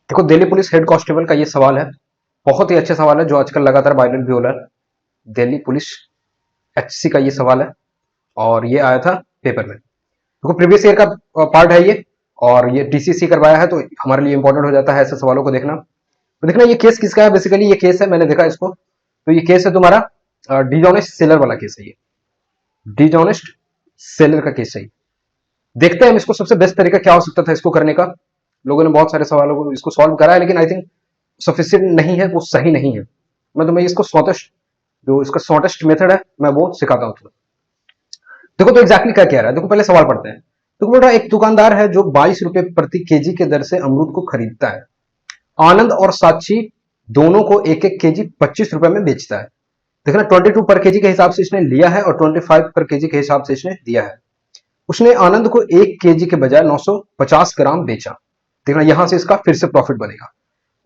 देखो, Delhi police head constable का ये सवाल है। बहुत ही अच्छा सवाल है जो आजकल लगातार वायरल भी हो रहा है। दिल्ली पुलिस एचसी का ये सवाल है और ये आया था पेपर में। देखो, प्रीवियस ईयर का पार्ट है ये, और ये डीसीसी करवाया है तो हमारे लिए इंपॉर्टेंट हो जाता है ऐसे सवालों को देखना। तो देखना ये केस किसका है। बेसिकली ये केस है, मैंने देखा इसको, तो ये केस है तुम्हारा डिजॉनेस्ट सेलर वाला केस है। ये डिजॉनेस्ट सेलर का केस है। देखते हैं हम इसको सबसे बेस्ट तरीका क्या हो सकता था इसको करने का। लोगों ने बहुत सारे सवालों को इसको सॉल्व करा है, लेकिन आई थिंक सफिशियंट नहीं है, वो सही नहीं है। मैं तुम्हें इसको शॉर्टेस्ट, जो इसका शॉर्टेस्ट मेथड है, मैं वो सिखाता हूँ तुम्हें। देखो तो एग्जैक्टली क्या कह रहा है, देखो पहले सवाल पढ़ते हैं। तो बोल रहा है एक दुकानदार है जो 22 रुपए प्रति केजी के दर से अमरूद को खरीदता है। आनंद और साक्षी दोनों को एक एक केजी 25 रुपए में बेचता है। देखना 22 पर केजी के हिसाब से इसने लिया है और 25 पर केजी के हिसाब से इसने दिया है। उसने आनंद को 1 केजी के बजाय 950 ग्राम बेचा। देखना यहां से इसका फिर से प्रॉफिट बनेगा।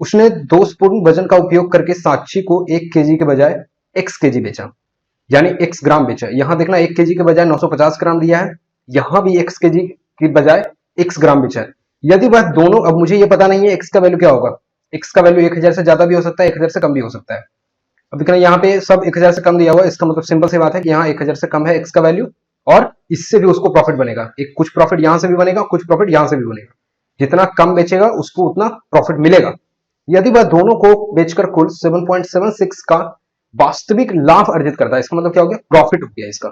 उसने दोषपूर्ण वजन का उपयोग करके साक्षी को 1 केजी के बजाय एक्स केजी बेचा, यानी एक्स ग्राम बेचा। यहां देखना 1 केजी के बजाय 950 ग्राम दिया है, यहां भी एक्स केजी की बजाय एक्स ग्राम बेचा है। यदि वह दोनों, अब मुझे ये पता नहीं है एक्स का वैल्यू क्या होगा। एक्स का वैल्यू 1000 से ज्यादा भी हो सकता है, 1000 से कम भी हो सकता है। अब देखना यहाँ पे सब 1000 से कम दिया हुआ है, इसका मतलब सिंपल सी बात है कि यहाँ 1000 से कम है एक्स का वैल्यू, और इससे भी उसको प्रॉफिट बनेगा। एक कुछ प्रॉफिट यहां से भी बनेगा, कुछ प्रॉफिट यहां से भी बनेगा। जितना कम बेचेगा उसको उतना प्रॉफिट मिलेगा। यदि वह दोनों को बेचकर कुल 7.76 का वास्तविक लाभ अर्जित करता है, इसका मतलब क्या हो गया, प्रॉफिट हो गया इसका।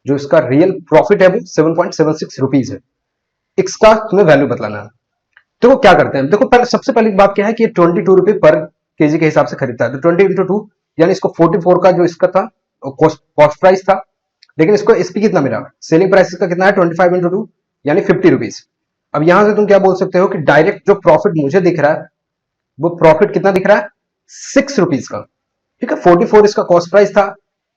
जो इसका रियल प्रॉफिट है वो 7.76 रुपीज है। इसका तुम्हें वैल्यू बतलाना है। तो वो क्या करते हैं, देखो पहले सबसे पहली बात क्या है कि 22 रुपए पर केजी के हिसाब से खरीदता है। तो 20 × 2 यानी इसको 44 का जो इसका था कॉस्ट प्राइस था, लेकिन इसको एसपी कितना मिला, सेलिंग प्राइस का कितना है 25 × 2 यानी 50 रुपीज। अब यहां से तुम क्या बोल सकते हो कि डायरेक्ट जो प्रॉफिट मुझे दिख रहा है वो प्रॉफिट कितना दिख रहा है, 6 रुपीज का। ठीक है, 44 इसका कॉस्ट प्राइस था,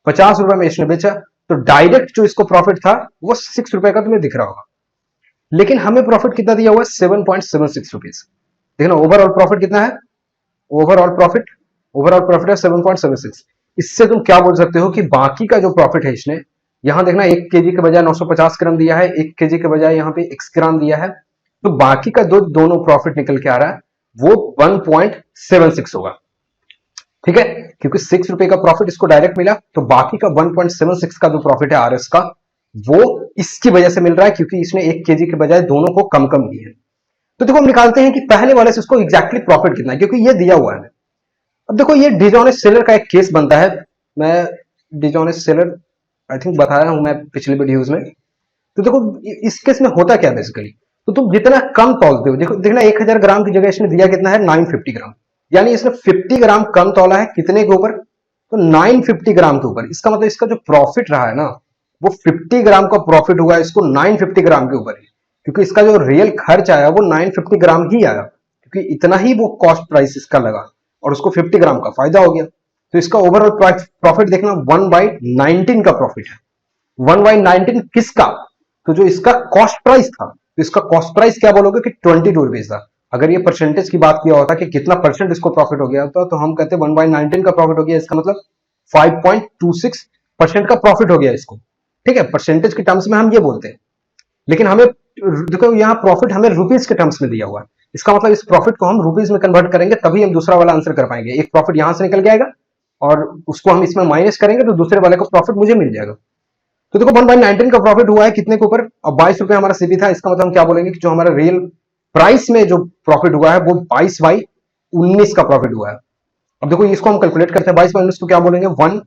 50 रुपए में इसने बेचा, तो डायरेक्ट जो इसको प्रॉफिट था वो 6 रुपए का तुम्हें दिख रहा होगा। लेकिन हमें प्रॉफिट कितना दिया हुआ है, 7.76 रुपीज। देखना ओवरऑल प्रॉफिट कितना है, ओवरऑल प्रॉफिट है 7.76। इससे तुम क्या बोल सकते हो कि बाकी का जो प्रॉफिट है इसने, यहां देखना 1 केजी के बजाय 950 ग्राम दिया है, 1 केजी के बजाय यहाँ पे x ग्राम दिया है, तो बाकी का जो दोनों प्रॉफिट निकल के आ रहा है वो 1.76 होगा। ठीक है, क्योंकि 6 रुपए का प्रॉफिट इसको डायरेक्ट मिला, तो बाकी का 1.76 का जो प्रॉफिट है आरएस का, वो इसकी वजह से मिल रहा है क्योंकि इसने 1 केजी के बजाय दोनों को कम कम दिए। तो देखो हम निकालते हैं कि पहले वाले से इसको एग्जैक्टली प्रॉफिट कितना है, क्योंकि ये दिया हुआ है। अब देखो ये डिजॉनेस्ट सेलर का एक केस बनता है। मैं डिजॉनेस्ट सेलर आई थिंक बताया हूं मैं पिछले वीडियोज में। तो देखो इस केस में होता क्या बेसिकली, तो तुम जितना कम तौलते हो, देखो देखना 1000 ग्राम की जगह इसने दिया कितना है, 950 ग्राम, यानी इसने 50 ग्राम कम तौला है कितने के ऊपर, तो 950 ग्राम के ऊपर। इसका मतलब इसका जो प्रॉफिट रहा है ना, वो 50 ग्राम का प्रॉफिट हुआ इसको 950 ग्राम के ऊपर ही, क्योंकि इसका जो रियल खर्च आया वो 950 ग्राम ही आया, क्योंकि इतना ही वो कॉस्ट प्राइस इसका लगा और उसको 50 ग्राम का फायदा हो गया। तो इसका ओवरऑल प्रॉफिट देखना 1/19 का प्रॉफिट है। 1/19 किसका, तो जो इसका कॉस्ट प्राइस था, तो इसका कॉस्ट प्राइस क्या बोलोगे कि 22 रुपीज था। अगर ये परसेंटेज की बात किया होता कि कितना परसेंट इसको प्रॉफिट हो गया होता, तो हम कहते 1/19 का प्रॉफिट हो गया, इसका मतलब 5.26% का प्रॉफिट हो गया इसको। ठीक है, परसेंटेज के टर्म्स में हम ये बोलते हैं, लेकिन हमें देखो यहाँ प्रॉफिट हमें रुपीज के टर्म्स में दिया हुआ है। इसका मतलब इस प्रॉफिट को हम रुपीज में कन्वर्ट करेंगे तभी हम दूसरा वाला आंसर कर पाएंगे। एक प्रॉफिट यहां से निकल जाएगा और उसको हम इसमें माइनस करेंगे तो दूसरे वाले को प्रॉफिट मुझे मिल जाएगा। तो देखो 1/19 का प्रॉफिट हुआ है कितने के ऊपर, अब 22 रुपए हमारा सीपी था, इसका मतलब हम क्या बोलेंगे कि जो हमारा रियल प्राइस में जो प्रॉफिट हुआ है वो 22/19 का प्रॉफिट हुआ है। अब देखो इसको हम कैलकुलेट करते हैं, 22/19 को क्या बोलेंगे 1।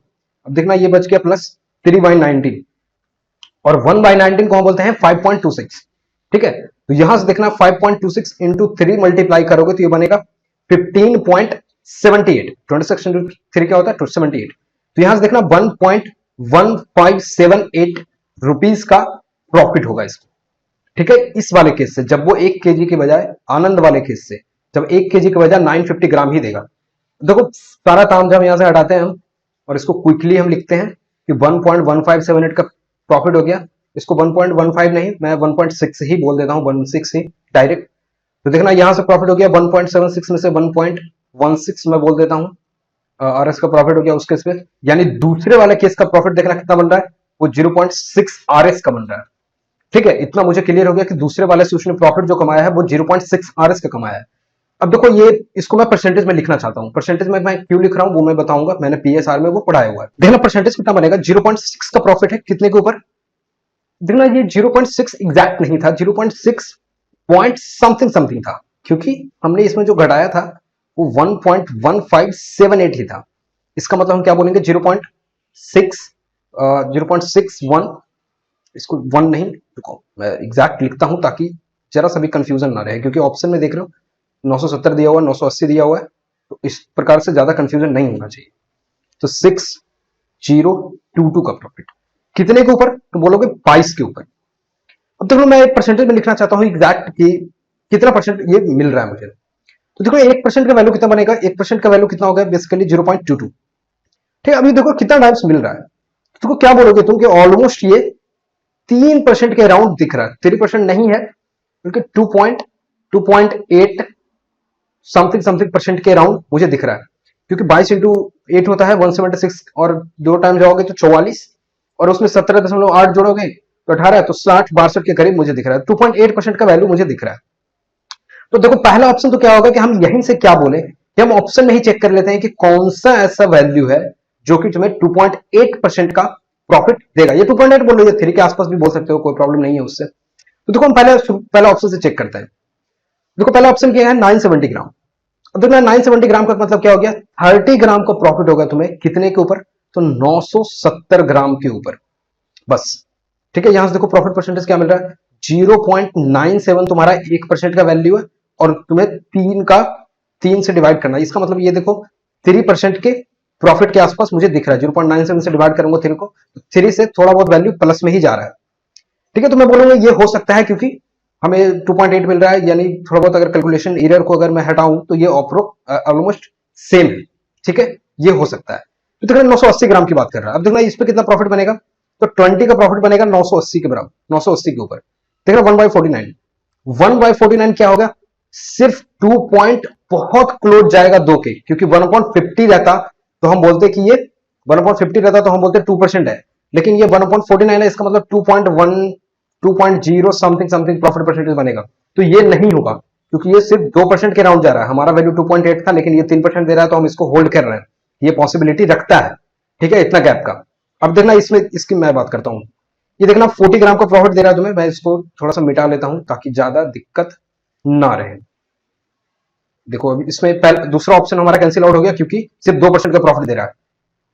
अब देखना ये बच गया प्लस 3/19, और 1/19 को हम बोलते हैं 5.26। ठीक है, तो यहां से देखना 5.26 इंटू 3 मल्टीप्लाई करोगे तो ये बनेगा 15.78। 26 इंटू 3 क्या होता है 278। तो यहां से देखना 1.1578 रुपीज का प्रॉफिट होगा इसको। ठीक है, इस वाले केस से जब वो 1 केजी के बजाय, आनंद वाले केस से जब 1 केजी के बजाय 950 ग्राम ही देगा। देखो सारा तामझाम यहां से हटाते हैं हम और इसको क्विकली हम लिखते हैं कि 1.1578 का प्रॉफिट हो गया। इसको 1.15 नहीं, मैं 1.6 ही बोल देता हूं, 16 ही डायरेक्ट। तो देखना यहां से प्रॉफिट हो गया 1.76 में से 1.16 मैं बोल देता हूं, और इसका प्रॉफिट हो गया उस केस पे, यानी दूसरे वाले केस का प्रॉफिट देखना कितना बन रहा है, वो 0.6 आरएस का बन रहा है। ठीक है, इतना मुझे क्लियर हो गया कि दूसरे वाले से उसने प्रॉफिट जो कमाया है वो 0.6 आरएस का कमाया है। अब देखो ये इसको मैं परसेंटेज में लिखना चाहता हूं, परसेंटेज में मैं क्यों लिख रहा हूं वो मैं बताऊंगा, मैंने पीएसआर में वो पढ़ाया हुआ है। देखना परसेंटेज कितना बनेगा, 0.6 का प्रॉफिट है कितने के ऊपर, देखना ये 0.6 एग्जैक्ट नहीं था, 0.6 पॉइंट समथिंग समथिंग था, क्योंकि हमने इसमें जो घटाया था वो 1.1578 ही था। इसका मतलब हम क्या बोलेंगे, 0.61, इसको 1 नहीं, रुको मैं एग्जैक्ट लिखता हूं ताकि जरा सा भी कंफ्यूजन ना रहे, क्योंकि ऑप्शन में देख रहे हो 970 दिया हुआ है, 980 दिया हुआ है, तो इस प्रकार से ज्यादा कंफ्यूजन नहीं होना चाहिए। तो 6022 का प्रॉफिट कितने के ऊपर, तो बोलोगे 22 के ऊपर। अब देखो मैं एक परसेंटेज में लिखना चाहता हूं एग्जैक्ट कि कितना परसेंट ये मिल रहा है मुझे। तो देखो 1% का वैल्यू कितना बनेगा, 1% का वैल्यू कितना होगा, बेसिकली 0.22। ठीक है, अभी देखो कितना टाइम्स मिल रहा है, तो देखो क्या बोलोगे तुम कि ऑलमोस्ट ये 3% के अराउंड दिख रहा है, 3% नहीं है क्योंकि 2.8 समथिंग समथिंग परसेंट के अराउंड मुझे दिख रहा है, क्योंकि 22 इंटू 8 होता है 176, और 2 टाइम जाओगे तो 44, और उसमें 17.8 जोड़ोगे तो 18, तो 60-62 के करीब मुझे दिख रहा है, 2.8% का वैल्यू मुझे दिख रहा है। तो देखो पहला ऑप्शन तो क्या होगा कि हम यहीं से क्या बोले कि हम ऑप्शन में ही चेक कर लेते हैं कि कौन सा ऐसा वैल्यू है जो कि तुम्हें 2.8% का प्रॉफिट देगा। ये 2.8 बोल रही है, 3 के आसपास भी बोल सकते हो, कोई प्रॉब्लम नहीं है उससे। तो देखो हम पहला ऑप्शन से चेक करते हैं। देखो पहला ऑप्शन क्या है, 970 ग्राम। अब देखो 970 ग्राम का मतलब क्या हो गया, 30 ग्राम का प्रॉफिट होगा तुम्हें कितने के ऊपर, तो 970 ग्राम के ऊपर, बस। ठीक है, यहां से देखो प्रॉफिट परसेंटेज क्या मिल रहा है, 0.97 तुम्हारा 1% का वैल्यू है, और तुम्हें 3 से डिवाइड करना है। इसका मतलब ये देखो 3% के प्रॉफिट के आसपास मुझे दिख रहा है, 0.97 से डिवाइड करूंगा 3 को, 3 से थोड़ा बहुत वैल्यू प्लस में ही जा रहा है। ठीक है, तो मैं बोलूंगा ये हो सकता है क्योंकि हमें 2.8 मिल रहा है, यानी थोड़ा बहुत अगर कैलकुलेशन एरर को अगर मैं हटाऊं तो ये ऑलमोस्ट सेम है। ठीक है, ये हो सकता है। तो देखना 980 ग्राम की बात कर रहा है। अब देखना इस पे कितना प्रॉफिट बनेगा, तो 20 का प्रॉफिट बनेगा 980 के बराबर, 980 के ऊपर। देखना 1/49, 1/49 क्या होगा, सिर्फ 2 पॉइंट बहुत क्लोज जाएगा 2 के, क्योंकि 1/50 रहता तो हम बोलते कि ये 1/50 रहता तो हम बोलते 2% है, लेकिन ये 1/49 है, इसका मतलब 2.1 2.0 समथिंग समथिंग प्रॉफिट परसेंटेज बनेगा। तो ये नहीं होगा क्योंकि ये सिर्फ 2% के राउंड जा रहा है, हमारा वैल्यू 2.8 था लेकिन ये 3% दे रहा है, तो हम इसको होल्ड कर रहे हैं, ये पॉसिबिलिटी रखता है। ठीक है, इतना गैप का। अब देखना इसमें इसकी मैं बात करता हूं, ये देखना 40 ग्राम का प्रॉफिट दे रहा है तुम्हें, मैं इसको थोड़ा सा मिटा लेता हूं ताकि ज्यादा दिक्कत ना रहे। देखो अभी इसमें दूसरा ऑप्शन हमारा कैंसिल आउट हो गया क्योंकि सिर्फ 2% का प्रॉफिट दे रहा है।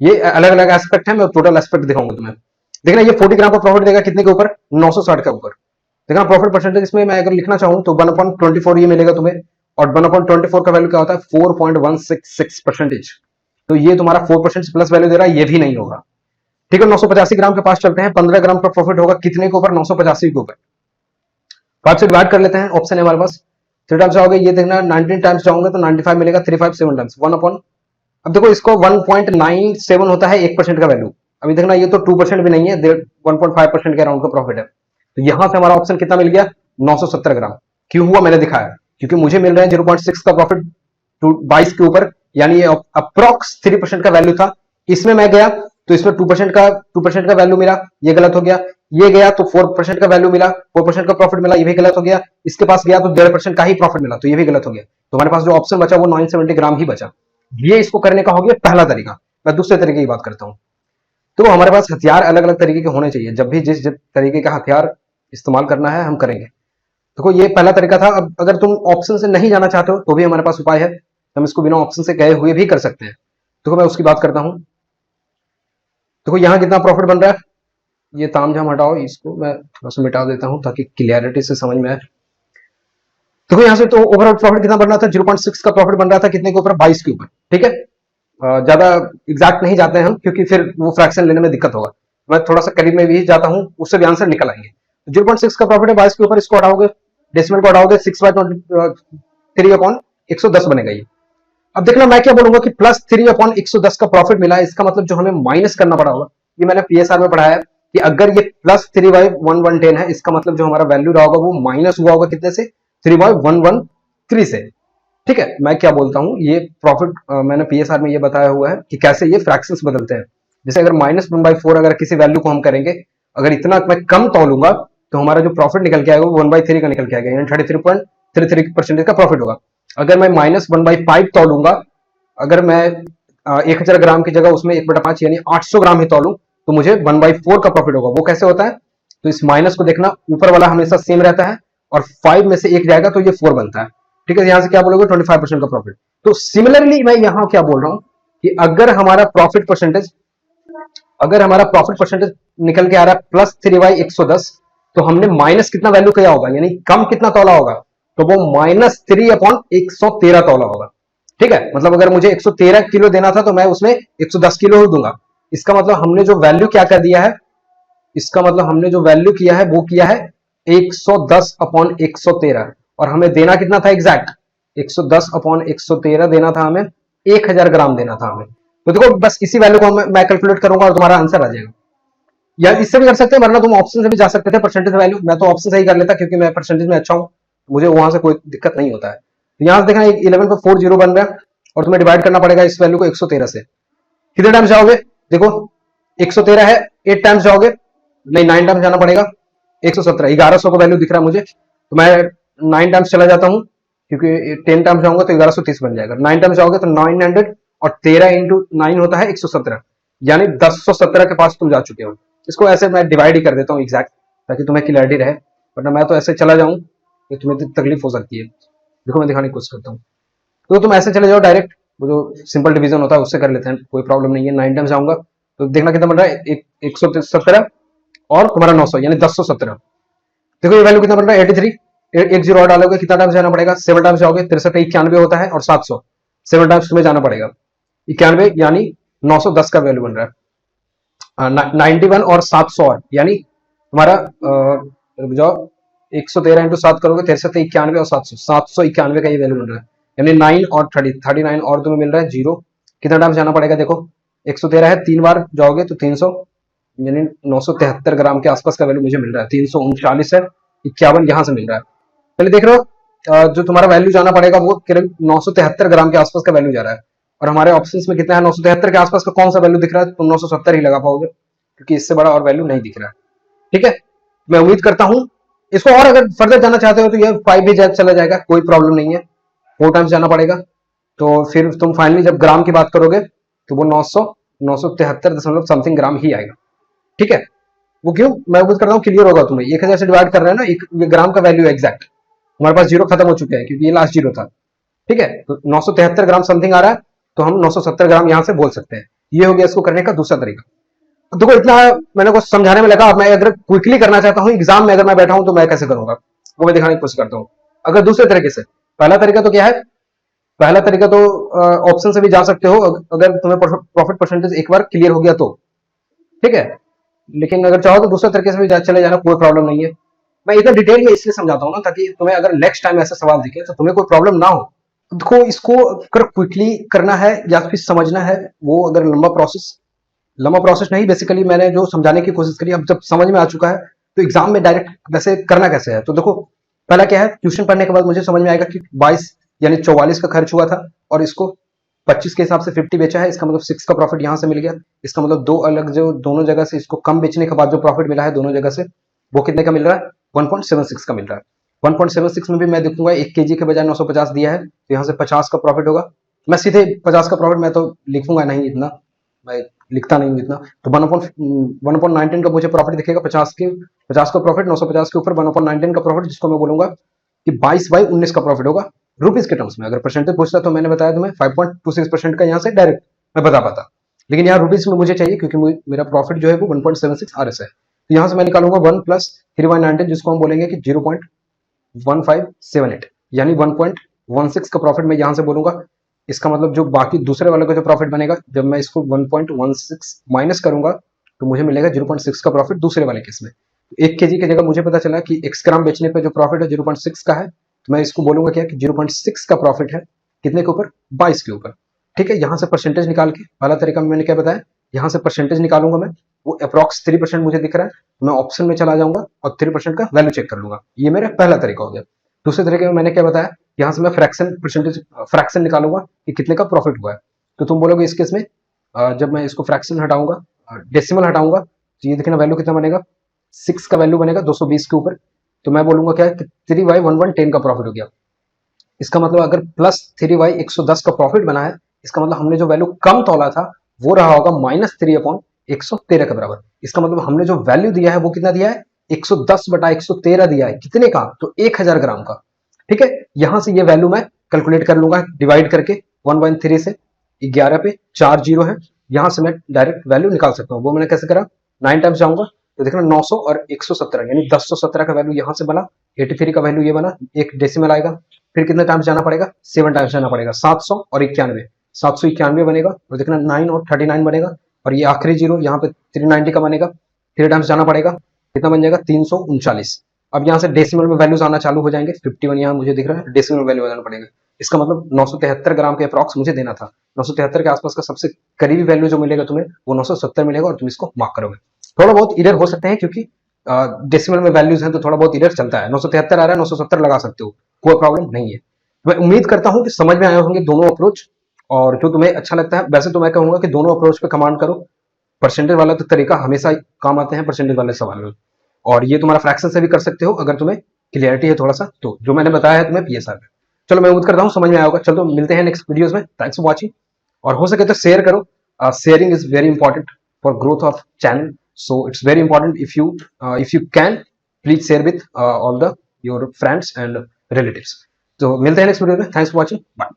ये अलग अलग एस्पेक्ट है, मैं टोटल एस्पेक्ट दिखाऊंगा तुम्हें। देखना ये 40 ग्राम का प्रॉफिट देगा कितने के ऊपर, 960 के ऊपर। देखना प्रॉफिट परसेंटेज इसमें मैं अगर लिखना चाहूं तो 1/24 ये मिलेगा तुम्हें, और 1/24 का वैल्यू क्या होता है, 4.166%। तो ये तुम्हारा 4% प्लस वैल्यू दे रहा है, ये भी नहीं होगा। ठीक है, 985 ग्राम के पास चलते हैं, 15 ग्राम का प्रॉफिट होगा कितने के ऊपर, 985 के ऊपर। 5 से डिवाइड कर लेते हैं, ऑप्शन है हमारे पास, 3 टाइम्स जाओगे, ये देखना 19 टाइम्स जाओगे तो 95 मिलेगा, 357 टाइम्स 1 अपॉन, अब देखो इसको 1.97 होता है 1% का वैल्यू। अभी देखना ये तो 2% भी नहीं है, 1.5% के अराउंड का प्रॉफिट है। तो यहां से हमारा ऑप्शन कितना मिल गया, 970 ग्राम। क्यों हुआ मैंने दिखाया, क्योंकि मुझे मिल रहा है 0.6 का प्रॉफिट 22 के ऊपर, यानी ये अप्रॉक्स 3% का वैल्यू था। इसमें मैं गया तो इसमें 2% का वैल्यू मिला, ये गलत हो गया। ये गया तो 4% का वैल्यू मिला, 4% का प्रॉफिट मिला, ये भी गलत हो गया। इसके पास गया तो 1.5% का ही प्रॉफिट मिला, तो ये भी गलत हो गया। तो हमारे पास जो ऑप्शन बचा वो 970 ग्राम ही बचा। ये इसको करने का हो गया पहला तरीका। मैं दूसरे तरीके की बात करता हूं। तो हमारे पास हथियार अलग अलग तरीके के होने चाहिए, जब भी जिस तरीके का हथियार इस्तेमाल करना है हम करेंगे। देखो ये पहला तरीका था। अब अगर तुम ऑप्शन से नहीं जाना चाहते हो तो भी हमारे पास उपाय है, हम इसको बिना ऑप्शन से गए हुए भी कर सकते हैं। देखो मैं उसकी बात करता हूं। देखो यहां कितना प्रॉफिट बन रहा है, ये तामझाम हटाओ, इसको मैं थोड़ा सा मिटा देता हूं ताकि क्लियरिटी से समझ में आए। देखो यहां से तो ओवरऑल प्रॉफिट कितना बन रहा था, 0.6 का प्रॉफिट बन रहा था कितने के ऊपर, 22 के ऊपर। ठीक है, ज्यादा एग्जैक्ट नहीं जाते हैं हम क्योंकि फिर वो फ्रैक्शन लेने में दिक्कत होगा। मैं थोड़ा सा करीब में भी जाता हूं, उससे भी आंसर निकल आएंगे। 0.6 का प्रॉफिट है 22 के ऊपर, इसको हटाओगे, डेसिमल को हटाओगे, 6/3/110 बनेगा ये। अब देखना मैं क्या बोलूंगा कि +3/110 का प्रॉफिट मिला है, इसका मतलब जो हमें माइनस करना पड़ा होगा, ये मैंने पीएसआर में पढ़ाया है कि अगर ये +3/1110 है, इसका मतलब जो हमारा वैल्यू रहा होगा वो माइनस हुआ होगा कितने से, 3/113 से। ठीक है, मैं क्या बोलता हूं, ये प्रॉफिट मैंने पीएसआर में ये बताया हुआ है कि कैसे ये फ्रैक्शंस बदलते हैं। जैसे अगर -1/4 अगर किसी वैल्यू को हम करेंगे, अगर इतना मैं कम तोलूंगा तो हमारा जो प्रॉफिट निकल के आएगा वो 1/3 का निकल के आएगा, यानी 33.33% का प्रॉफिट होगा। अगर मैं -1/5 तौलूंगा, अगर मैं 1000 ग्राम की जगह उसमें 1/5 यानी 800 ग्राम ही तौलूं, तो मुझे 1/4 का प्रॉफिट होगा। वो कैसे होता है? तो इस माइनस को देखना, ऊपर वाला हमेशा सेम रहता है और 5 में से एक जाएगा तो ये 4 बनता है। ठीक है, यहां से क्या बोलोगे? 25% का प्रॉफिट। तो सिमिलरली मैं यहां क्या बोल रहा हूं कि अगर हमारा प्रॉफिट परसेंटेज निकल के आ रहा है +3/110, तो हमने माइनस कितना वैल्यू किया होगा, यानी कम कितना तौला होगा? तो वो -3/113 तौला होगा। ठीक है, मतलब अगर मुझे 113 किलो देना था तो मैं उसमें 110 किलो ही दूंगा। इसका मतलब हमने जो वैल्यू क्या कर दिया है, इसका मतलब हमने जो वैल्यू किया है वो किया है 110/113, और हमें देना कितना था एग्जैक्ट? 110/113 देना था हमें, 1000 ग्राम देना था हमें। तो देखो, बस इसी वैल्यू को मैं कैलकुलेट करूंगा और तुम्हारा आंसर आ जाएगा। या इससे भी कर सकते हैं, वरना तुम ऑप्शन से भी जा सकते थे, परसेंटेज वैल्यू। मैं तो ऑप्शन से ही कर लेता क्योंकि मैं परसेंटेज में अच्छा हूं, मुझे वहां से कोई दिक्कत नहीं होता है। तो यहां से देखना 11 पे 4 जीरो बन रहा है और तुम्हें डिवाइड करना पड़ेगा इस वैल्यू को 113 से। कितने टाइम्स जाओगे? देखो 113 है, 8 टाइम्स जाओगे, नहीं 9 टाइम्स जाना पड़ेगा। 117, 1100 का वैल्यू दिख रहा है मुझे, तो मैं 9 टाइम्स चला जाता हूँ, क्योंकि 10 टाइम्स जाऊंगा तो 1130 बन जाएगा। 9 टाइम्स जाओगे तो 900, और 13 इंटू 9 होता है 117, यानी 1017 के पास तुम जा चुके हो। इसको ऐसे मैं डिवाइड ही कर देता हूँ एग्जैक्ट, ताकि तुम्हें क्लियरिटी रहे, वरना मैं तो ऐसे चला जाऊं तो तुम्हें तकलीफ हो सकती है। देखो मैं दिखाने की कोशिश करता हूँ। तो तुम ऐसे चले जाओ डायरेक्ट, वो जो सिंपल डिवीजन होता है उससे कर लेते हैं, कोई प्रॉब्लम नहीं है। 9 टाइम्स जाऊंगा तो देखना कितना बन रहा है, 117 और तुम्हारा 900 यानी 1017। देखो ये वैल्यू कितना बन रहा है 83। एक जीरो और डालोगे, कितना टाइम्स जाना पड़ेगा? 7 टाइम्स जाओगे, 63 91 होता है, और 700, 7 टाइम्स तुम्हें जाना पड़ेगा। 91 यानी 910 का वैल्यू बन रहा है। 91 और 700, और यानी तुम्हारा रुक जाओ, 113 इंटू 7 करोगे, 63 91 और 700, 791 का ये वैल्यू बन रहा है। यानी 9 और 39 और तुम्हें मिल रहा है जीरो। कितना टाइम जाना पड़ेगा? देखो 113 है, 3 बार जाओगे तो 300, यानी 973 ग्राम के आसपास का वैल्यू मुझे मिल रहा है। 339 है, 51 यहां से मिल रहा है। पहले देख रहे हो, जो तुम्हारा वैल्यू जाना पड़ेगा वो करीब 973 ग्राम के आसपास का वैल्यू जा रहा है, और हमारे ऑप्शंस में कितना है? 973 के आसपास का कौन सा वैल्यू दिख रहा है? तुम 970 ही लगा पाओगे, क्योंकि इससे बड़ा और वैल्यू नहीं दिख रहा है। ठीक है, मैं उम्मीद करता हूं इसको, और अगर फर्दर जाना चाहते हो तो ये 5 भी चला जाएगा, कोई प्रॉब्लम नहीं है। 4 टाइम्स जाना पड़ेगा, तो फिर तुम फाइनली जब ग्राम की बात करोगे तो वो 973 समथिंग ग्राम ही आएगा। ठीक है, वो क्यों? मैं उम्मीद करता हूँ क्लियर होगा तुम्हें। 1000 से डिवाइड कर रहे हैं ना, एक ग्राम का वैल्यू एग्जैक्ट हमारे पास जीरो खत्म हो चुके हैं, क्योंकि ये लास्ट जीरो था। ठीक है, तो 973 ग्राम समथिंग आ रहा है, तो हम 970 ग्राम यहां से बोल सकते हैं। ये हो गया इसको करने का दूसरा तरीका। देखो इतना मैंने को समझाने में लगा। अब मैं अगर क्विकली करना चाहता हूँ एग्जाम में, अगर मैं बैठा हूं तो मैं कैसे करूंगा, वो मैं दिखाने की कोशिश करता हूँ। अगर दूसरे तरीके से, पहला तरीका तो क्या है? पहला तरीका तो ऑप्शन से भी जा सकते हो, अगर तुम्हें प्रॉफिट परसेंटेज एक बार क्लियर हो गया तो। ठीक है, लेकिन अगर चाहो तो दूसरे तरीके से भी चले जाना, कोई प्रॉब्लम नहीं है। मैं इतना डिटेल में इसलिए समझाता हूँ ना, ताकि तुम्हें अगर नेक्स्ट टाइम ऐसा सवाल दिखे तो तुम्हें कोई प्रॉब्लम ना हो। देखो इसको अगर क्विकली करना है या फिर समझना है, वो अगर लंबा प्रोसेस नहीं, बेसिकली मैंने जो समझाने की कोशिश करी, अब जब समझ में आ चुका है तो एग्जाम में डायरेक्ट वैसे करना कैसे है। तो देखो पहला क्या है, ट्यूशन पढ़ने के बाद मुझे समझ में आएगा कि 22 यानी 44 का खर्च हुआ था, और इसको 25 के हिसाब से 50 बेचा है, इसका मतलब 6 का प्रॉफिट यहां से मिल गया। इसका मतलब दो अलग, जो दोनों जगह से इसको कम बेचने के बाद जो प्रॉफिट मिला है दोनों जगह से, वो कितने का मिल रहा है? 1.76 का मिल रहा है। 1.76 में भी मैं देखूंगा 1 केजी के बजाय 950 दिया है, तो यहाँ से 50 का प्रॉफिट होगा। मैं सीधे 50 का प्रॉफिट मैं तो लिखूंगा नहीं, इतना मैं लिखता नहीं हूँ इतना। तो 1.19 का मुझे प्रॉफिट दिखेगा, 50 का प्रॉफिट, 950 के ऊपर 1.19 का प्रॉफिट, जिसको मैं बोलूंगा कि 22/19 का प्रॉफिट होगा रुपीज के टर्म्स में। अगर परसेंटेज पूछता तो मैंने बताया तुम्हें 5.26% का यहाँ से डायरेक्ट मैं बता पाता, लेकिन यहाँ रुपीज में मुझे चाहिए, क्योंकि मेरा प्रॉफिट जो है वो 1.76 RS है। तो यहाँ से मैं निकालूंगा 1 + 3/19, जिसको हम बोलेंगे कि 0.1578, यानी 1.16 का प्रॉफिट मैं यहाँ से बोलूंगा। इसका मतलब जो बाकी दूसरे वाले का जो प्रॉफिट बनेगा, जब मैं इसको 1.16 माइनस करूंगा तो मुझे मिलेगा 0.6 का प्रॉफिट दूसरे वाले केस में। 1 केजी की जगह मुझे पता चला कि x ग्राम बेचने पे जो प्रॉफिट है 0.6 का है, तो मैं इसको बोलूंगा क्या कि 0.6 का प्रॉफिट है, कितने के ऊपर? 22 के ऊपर। ठीक है, यहाँ से परसेंटेज निकाल के, पहला तरीका में मैंने क्या बताया, यहाँ से परसेंटेज निकालूंगा मैं, वो अप्रॉक्स 3% मुझे दिख रहा है, तो मैं ऑप्शन में चला जाऊंगा और 3% का वैल्यू चेक कर लूंगा। ये मेरा पहला तरीका हो गया। दूसरे तरीके में मैंने क्या बताया, यहाँ से मैं फ्रैक्शन निकालूंगा कि कितने का प्रॉफिट हुआ है। तो तुम बोलोगे इस केस में जब मैं इसको फ्रैक्शन हटाऊंगा, डेसिमल हटाऊंगा, तो ये देखना वैल्यू कितना बनेगा, 6 का वैल्यू बनेगा 220 के ऊपर। तो मैं बोलूंगा क्या है कि 3/1110 का प्रॉफिट हो गया। इसका मतलब अगर +3y 110 का प्रॉफिट बना है, इसका मतलब हमने जो वैल्यू कम तोला था वो रहा होगा -3/113 के बराबर। इसका मतलब हमने जो वैल्यू दिया है वो कितना दिया है, 110/113 दिया है। कितने का, तो 1000 ग्राम का। ठीक है, यहां से ये वैल्यू मैं कैलकुलेट कर लूंगा डिवाइड करके 1/3 से। 11 पे 4 जीरो है, यहां से मैं डायरेक्ट वैल्यू निकाल सकता हूँ। वो मैंने कैसे करा, 9 टाइम्स जाऊंगा तो देखना 900 और 117 यानी 1017 का वैल्यू यहां से बना, 83 का वैल्यू ये बना, एक डेसिमल आएगा। फिर कितने टाइम्स जाना पड़ेगा, 7 टाइम्स जाना पड़ेगा, 700 और 91, 791 बनेगा। और देखना 9 और 39 बनेगा, और ये आखिरी जीरो यहाँ पे 390 का बनेगा। 3 टाइम्स जाना पड़ेगा, कितना बन जाएगा, 339। अब यहाँ से डेसिमल में वैल्यूज आना चालू हो जाएंगे। 51 यहाँ मुझे दिख रहा है, डेसिमल वैल्यू बनाना पड़ेगा। इसका मतलब 973 ग्राम के अप्रॉक्स मुझे देना था। 973 के आसपास का सबसे करीबी वैल्यू जो मिलेगा तुम्हें वो 970 मिलेगा, और तुम इसको मार्क करोगे। थोड़ा बहुत इरर हो सकते हैं क्योंकि डेसिमल में वैल्यूज हैं तो थोड़ा बहुत इरर चलता है। 973 आ रहा है, 970 लगा सकते हो, कोई प्रॉब्लम नहीं है। मैं उम्मीद करता हूं कि समझ में आए होंगे दोनों अप्रोच, और जो तुम्हें अच्छा लगता है। वैसे तो मैं कहूंगा कि दोनों अप्रोच पे कमांड करो। परसेंटेज वाला तो तरीका हमेशा काम आते हैं परसेंटेज वाले सवाल में, और ये तुम्हारा फ्रैक्शन से भी कर सकते हो अगर तुम्हें क्लियरिटी है थोड़ा सा। तो जो मैंने बताया है तुम्हें पीएसआर में, चलो मैं उम्मीद करता हूँ समझ में आया होगा। चलो मिलते हैं नेक्स्ट वीडियोस में। थैंक्स फॉर वॉचिंग, और हो सके तो शेयर करो। Sharing is very important for growth of channel, so it's very important. If you can please share with all the your friends and relatives. तो मिलते हैं नेक्स्ट वीडियो में। Thanks for watching, bye.